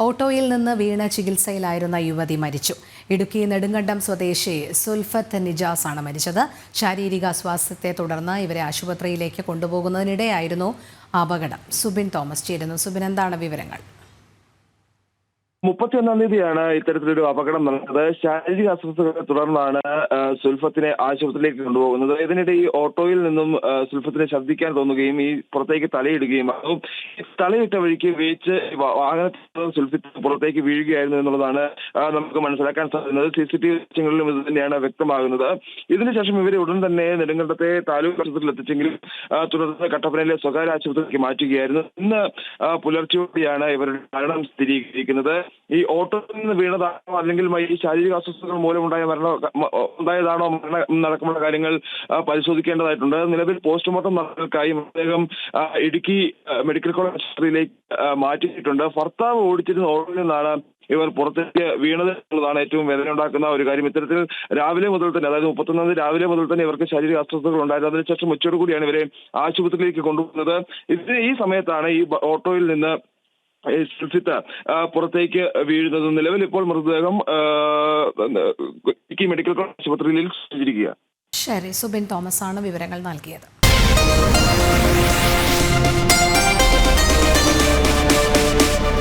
ഓട്ടോയിൽ നിന്ന് വീണ് ചികിത്സയിലായിരുന്ന യുവതി മരിച്ചു. ഇടുക്കി നെടുങ്കണ്ടം സ്വദേശി സുൽഫത്ത് നിജാസ് ആണ് മരിച്ചത്. ശാരീരിക അസ്വാസ്ഥ്യത്തെ തുടർന്ന് ഇവരെ ആശുപത്രിയിലേക്ക് കൊണ്ടുപോകുന്നതിനിടെയായിരുന്നു അപകടം. സുബിൻ തോമസ് ചേരുന്നു. സുബിൻ, എന്താണ് വിവരങ്ങൾ? 31-ാം തീയതിയാണ് ഇത്തരത്തിലൊരു അപകടം നടന്നത്. ശാരീരിക അസ്വസ്ഥതയെ തുടർന്നാണ് സുൽഫത്തിനെ ആശുപത്രിയിലേക്ക് കൊണ്ടുപോകുന്നത്. ഇതിനിടെ ഈ ഓട്ടോയിൽ നിന്നും സുൽഫത്തിനെ ശബ്ദിക്കാൻ തോന്നുകയും ഈ പുറത്തേക്ക് തലയിടുകയും അതും തലയിട്ട വഴിക്ക് വീഴ്ച വാഹനത്തിൽ സുൽഫത്ത് പുറത്തേക്ക് വീഴുകയായിരുന്നു എന്നുള്ളതാണ് നമുക്ക് മനസ്സിലാക്കാൻ സാധിക്കുന്നത്. CCTV ദൃശ്യങ്ങളിലും ഇത് തന്നെയാണ് വ്യക്തമാകുന്നത്. ഇതിനുശേഷം ഇവരെ ഉടൻ തന്നെ നെടുങ്കണ്ടത്തെ താലൂക്ക് ആശുപത്രിയിൽ എത്തിച്ചെങ്കിലും തുടർന്ന് കട്ടപ്പനയിലെ സ്വകാര്യ ആശുപത്രിയിലേക്ക് മാറ്റുകയായിരുന്നു. ഇന്ന് പുലർച്ചെയോടെയാണ് ഇവരുടെ മരണം സ്ഥിരീകരിക്കുന്നത്. ഈ ഓട്ടോയിൽ നിന്ന് വീണതാണോ അല്ലെങ്കിൽ ഈ ശാരീരിക അസ്വസ്ഥതകൾ മൂലം ഉണ്ടായതാണോ മരണം നടക്കുമുള്ള കാര്യങ്ങൾ പരിശോധിക്കേണ്ടതായിട്ടുണ്ട്. നിലവിൽ പോസ്റ്റ്മോർട്ടം നടപടികൾക്കായി മൃതദേഹം ഇടുക്കി മെഡിക്കൽ കോളേജ് ആശുപത്രിയിലേക്ക് മാറ്റിയിട്ടുണ്ട്. ഭർത്താവ് ഓടിച്ചിരുന്ന ഓട്ടോയിൽ നിന്നാണ് ഇവർ പുറത്തേക്ക് വീണത് എന്നുള്ളതാണ് ഏറ്റവും വേദന ഉണ്ടാക്കുന്ന ഒരു കാര്യം. ഇത്തരത്തിൽ രാവിലെ മുതൽ തന്നെ, അതായത് 31-ാം തീയതി രാവിലെ മുതൽ തന്നെ ഇവർക്ക് ശാരീരിക അസ്വസ്ഥതകൾ ഉണ്ടായത്. അതിനുശേഷം ഉച്ചയോടു കൂടിയാണ് ഇവരെ ആശുപത്രിയിലേക്ക് കൊണ്ടുപോകുന്നത്. ഈ സമയത്താണ് ഈ ഓട്ടോയിൽ നിന്ന് സുൽഫത്ത് പുറത്തേക്ക് വീഴുന്നത്. നിലവിൽ ഇപ്പോൾ മൃതദേഹം മെഡിക്കൽ കോളേജ് ആശുപത്രിയിൽ സഞ്ചരിക്കുക. ശരി, സുബിൻ തോമസ് ആണ് വിവരങ്ങൾ നൽകിയത്.